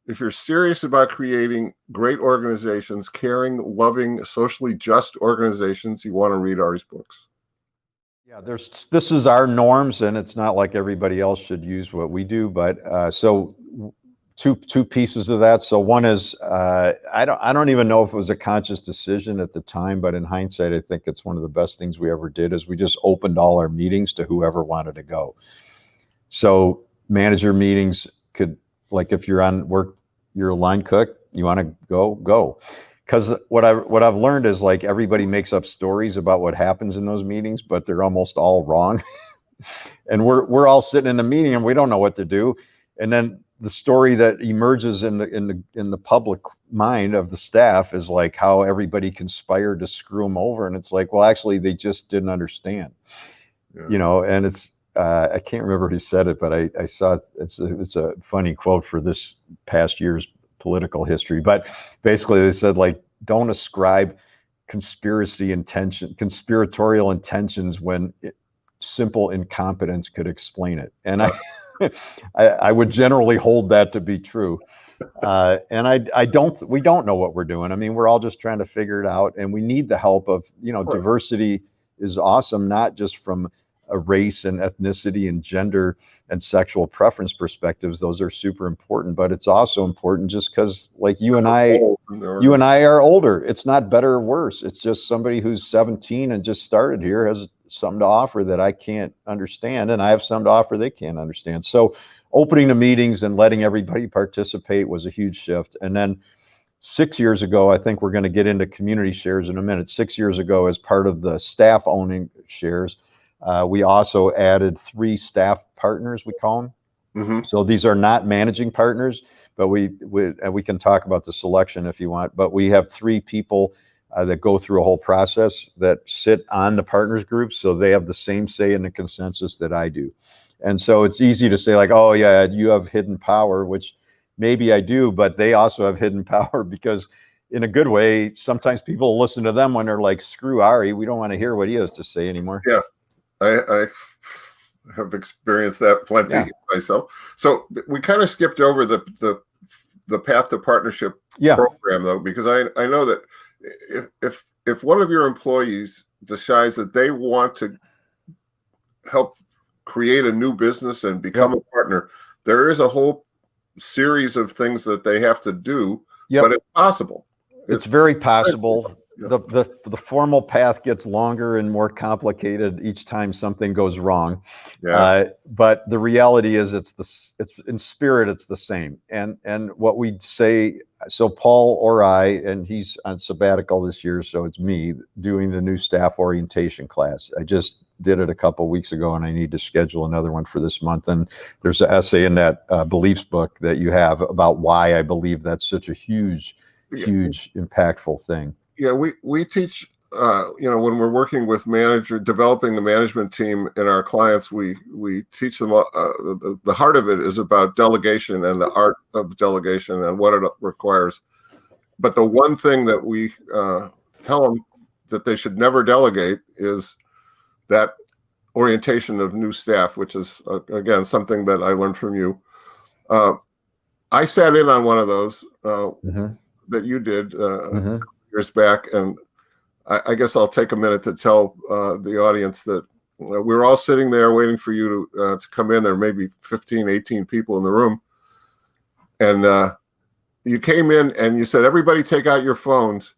if you're serious about creating great organizations, caring, loving, socially just organizations, you want to read Ari's books. Yeah, this is our norms, and it's not like everybody else should use what we do. But so two pieces of that. So one is I don't even know if it was a conscious decision at the time, but in hindsight, I think it's one of the best things we ever did. Is we just opened all our meetings to whoever wanted to go. So manager meetings could, like, if you're on work, you're a line cook, you want to go. Because what I've learned is, like, everybody makes up stories about what happens in those meetings, but they're almost all wrong. And we're all sitting in a meeting and we don't know what to do. And then the story that emerges in the public mind of the staff is like how everybody conspired to screw them over. And it's like, well, actually, they just didn't understand. Yeah. And it's I can't remember who said it, but I saw it's a funny quote for this past year's political history, but basically they said, like, don't ascribe conspiratorial intentions when simple incompetence could explain it. And I would generally hold that to be true. And we don't know what we're doing. I mean, we're all just trying to figure it out, and we need the help of, diversity is awesome, not just from a race and ethnicity and gender and sexual preference perspectives. Those are super important, but it's also important just because, like, you and I are older. It's not better or worse. It's just somebody who's 17 and just started here has something to offer that I can't understand, and I have something to offer they can't understand. So opening the meetings and letting everybody participate was a huge shift. And then 6 years ago, I think we're going to get into community shares in a minute. 6 years ago, as part of the staff owning shares, we also added 3 staff partners, we call them. Mm-hmm. So these are not managing partners, but we can talk about the selection if you want. But we have 3 people that go through a whole process that sit on the partners group, so they have the same say in the consensus that I do. And so it's easy to say, like, oh yeah, you have hidden power, which maybe I do, but they also have hidden power, because in a good way, sometimes people listen to them when they're like, screw Ari, we don't want to hear what he has to say anymore. Yeah. I have experienced that plenty myself. So we kind of skipped over the Path to Partnership program, though, because I know that if one of your employees decides that they want to help create a new business and become a partner, there is a whole series of things that they have to do, but it's possible. It's very possible. The formal path gets longer and more complicated each time something goes wrong. But the reality is, it's in spirit, it's the same. And what we say, so Paul or I, and he's on sabbatical this year, so it's me doing the new staff orientation class. I just did it a couple of weeks ago, and I need to schedule another one for this month. And there's an essay in that beliefs book that you have about why I believe that's such a huge, impactful thing. Yeah, we teach, when we're working with developing the management team in our clients, we teach them, the heart of it is about delegation and the art of delegation and what it requires. But the one thing that we tell them that they should never delegate is that orientation of new staff, which is, again, something that I learned from you. I sat in on one of those that you did years back, and I guess I'll take a minute to tell the audience that we were all sitting there waiting for you to come in. There may be 15, 18 people in the room, and you came in and you said, everybody take out your phones.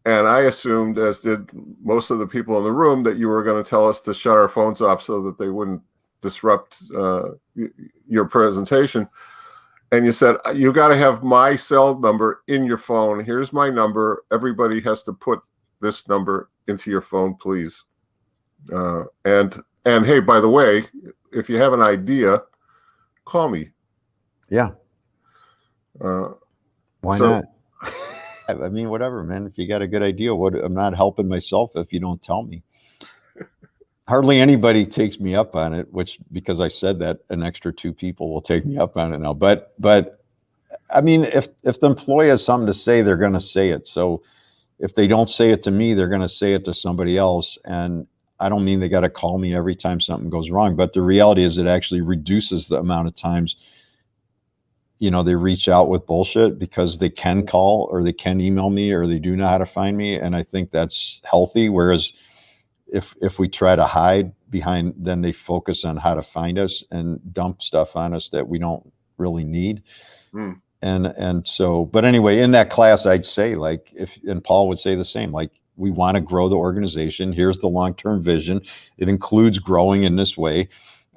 And I assumed, as did most of the people in the room, that you were going to tell us to shut our phones off so that they wouldn't disrupt your presentation. And you said, you got to have my cell number in your phone. Here's my number. Everybody has to put this number into your phone, please. And hey, by the way, if you have an idea, call me. Yeah. Why not? I mean, whatever, man. If you got a good idea, I'm not helping myself if you don't tell me. Hardly anybody takes me up on it, which, because I said that, an extra 2 people will take me up on it now. But I mean, if the employee has something to say, they're going to say it. So if they don't say it to me, they're going to say it to somebody else. And I don't mean they got to call me every time something goes wrong, but the reality is it actually reduces the amount of times they reach out with bullshit because they can call or they can email me or they do know how to find me. And I think that's healthy. Whereas if we try to hide behind, then they focus on how to find us and dump stuff on us that we don't really need. Mm. And so, but anyway, in that class, I'd say and Paul would say the same, we want to grow the organization. Here's the long-term vision. It includes growing in this way.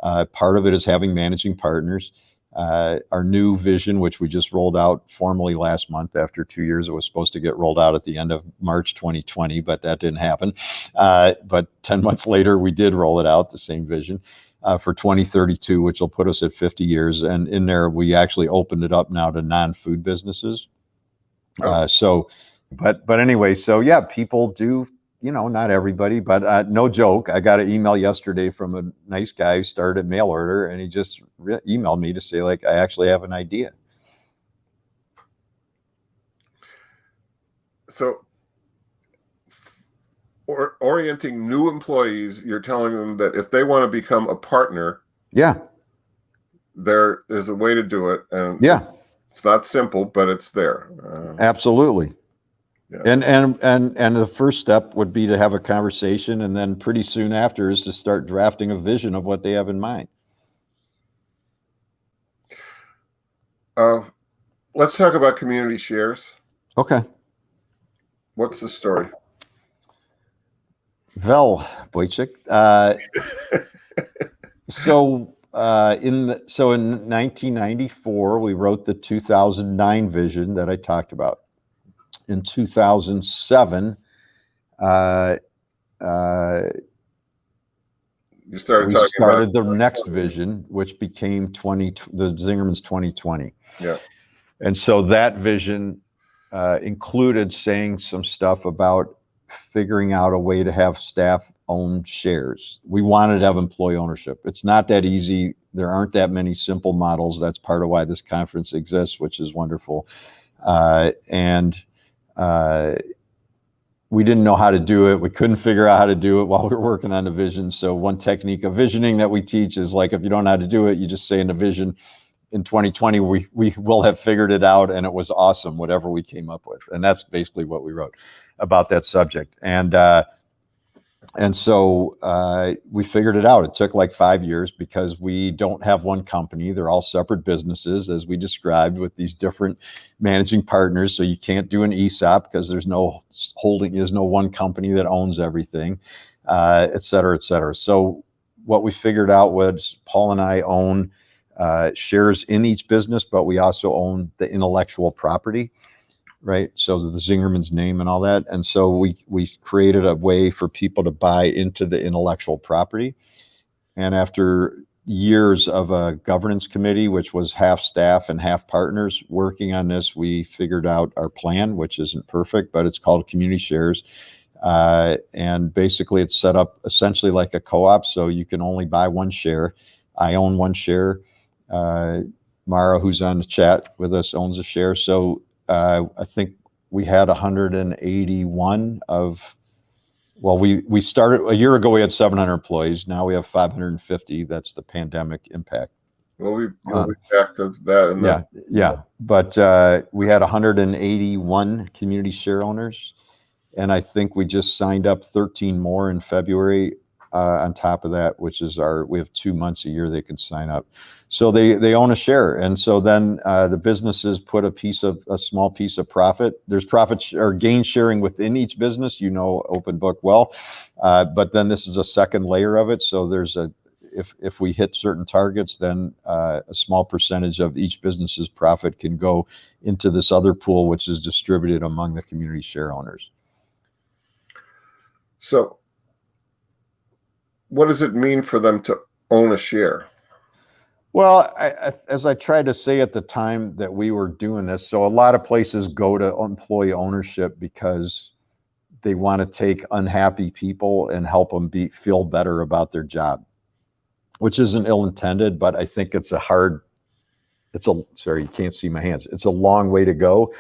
Part of it is having managing partners. Our new vision, which we just rolled out formally last month after 2 years, it was supposed to get rolled out at the end of March 2020, but that didn't happen. But 10 months later, we did roll it out, the same vision, for 2032, which will put us at 50 years. And in there, we actually opened it up now to non-food businesses. But anyway, so yeah, people do, not everybody, but no joke. I got an email yesterday from a nice guy who started mail order, and he just emailed me to say, I actually have an idea. So orienting new employees, you're telling them that if they want to become a partner, there is a way to do it. And it's not simple, but it's there. Absolutely. Yeah. And the first step would be to have a conversation, and then pretty soon after is to start drafting a vision of what they have in mind. Let's talk about community shares. Okay. What's the story? Well, Wojciech, so in 1994, we wrote the 2009 vision that I talked about. In 2007, you started the next vision, which became the Zingerman's 2020. Yeah. And so that vision included saying some stuff about figuring out a way to have staff own shares. We wanted to have employee ownership. It's not that easy. There aren't that many simple models. That's part of why this conference exists, which is wonderful. We didn't know how to do it. We couldn't figure out how to do it while we were working on the vision. So one technique of visioning that we teach is if you don't know how to do it, you just say in the vision, in 2020, we will have figured it out, and it was awesome, whatever we came up with. And that's basically what we wrote about that subject. And so we figured it out. It took 5 years because we don't have one company. They're all separate businesses, as we described, with these different managing partners. So you can't do an ESOP because there's no one company that owns everything, et cetera, et cetera. So what we figured out was Paul and I own shares in each business, but we also own the intellectual property. Right. So the Zingerman's name and all that. And so we created a way for people to buy into the intellectual property. And after years of a governance committee, which was half staff and half partners working on this, we figured out our plan, which isn't perfect, but it's called Community Shares. And basically it's set up essentially like a co-op. So you can only buy one share. I own one share. Mara, who's on the chat with us, owns a share. So I think we had 181 we started a year ago, we had 700 employees. Now we have 550. That's the pandemic impact. Well, we'll be back to that. But we had 181 community share owners. And I think we just signed up 13 more in February on top of that, which is we have 2 months a year they can sign up. So they own a share. And so then the businesses put a small piece of profit. There's profit or gain sharing within each business, open book well. But then this is a second layer of it. So there's if we hit certain targets, then a small percentage of each business's profit can go into this other pool, which is distributed among the community share owners. So what does it mean for them to own a share? Well, as I tried to say at the time that we were doing this, so a lot of places go to employee ownership because they want to take unhappy people and help them feel better about their job, which isn't ill-intended, but I think sorry, you can't see my hands. It's a long way to go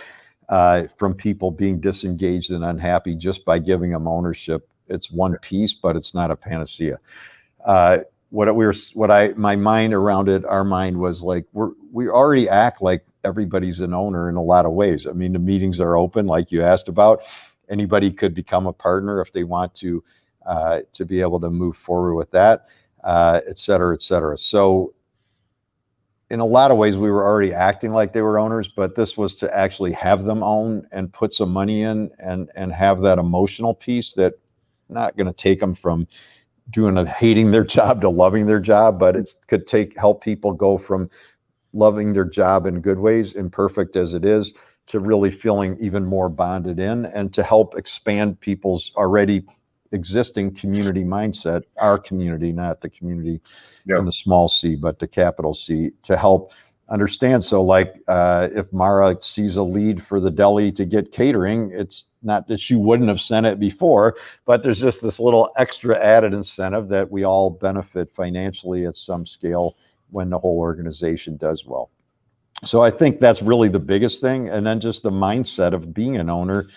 from people being disengaged and unhappy just by giving them ownership. It's one piece, but it's not a panacea. My mind around it, our mind was we already act like everybody's an owner in a lot of ways. I mean, the meetings are open, like you asked about. Anybody could become a partner if they want to be able to move forward with that, et cetera, et cetera. So in a lot of ways, we were already acting like they were owners, but this was to actually have them own and put some money in and have that emotional piece that not going to take them from hating their job to loving their job, but it could help people go from loving their job in good ways, imperfect as it is, to really feeling even more bonded in, and to help expand people's already existing community mindset, our community, not the community in the small C, but the capital C, to help understand. So like if Mara sees a lead for the deli to get catering, it's not that she wouldn't have sent it before, but there's just this little extra added incentive that we all benefit financially at some scale when the whole organization does well. So I think that's really the biggest thing. And then just the mindset of being an owner,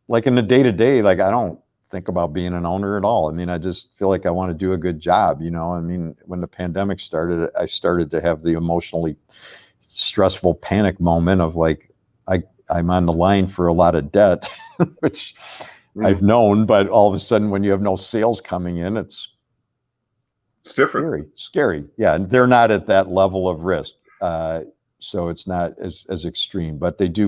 like in the day-to-day, like I don't think about being an owner at all. I mean, I just feel like I want to do a good job, you know. I mean, when the pandemic started, I started to have the emotionally stressful panic moment of like, I'm on the line for a lot of debt, which I've known, but all of a sudden when you have no sales coming in, it's different. Scary. Yeah. And they're not at that level of risk. So it's not as extreme, but they do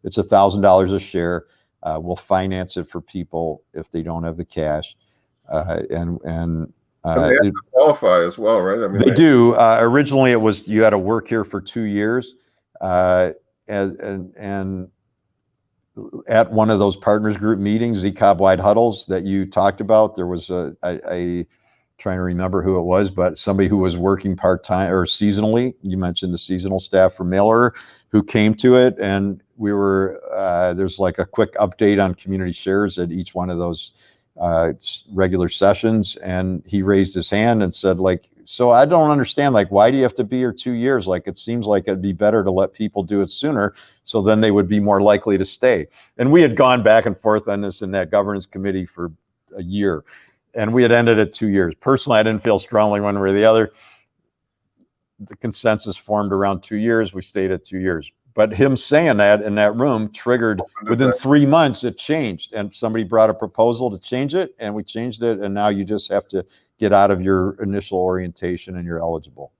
it's $1,000 a share. We'll finance it for people if they don't have the cash. And they have to qualify as well, right? I mean, they do. Originally it was, you had to work here for 2 years. And at one of those partners group meetings, ECOB-wide huddles that you talked about, there was I trying to remember who it was, but somebody who was working part-time or seasonally. You mentioned the seasonal staff for mail order who came to it, and we were there's like a quick update on community shares at each one of those regular sessions, and he raised his hand and said, like, so I don't understand, like, why do you have to be here 2 years? Like, it seems like it'd be better to let people do it sooner, so then they would be more likely to stay. And we had gone back and forth on this in that governance committee for a year, and we had ended at 2 years. Personally, I didn't feel strongly one way or the other. The consensus formed around 2 years. We stayed at 2 years. But him saying that in that room triggered, within 3 months, it changed. And somebody brought a proposal to change it, and we changed it. And now you just have to get out of your initial orientation and you're eligible.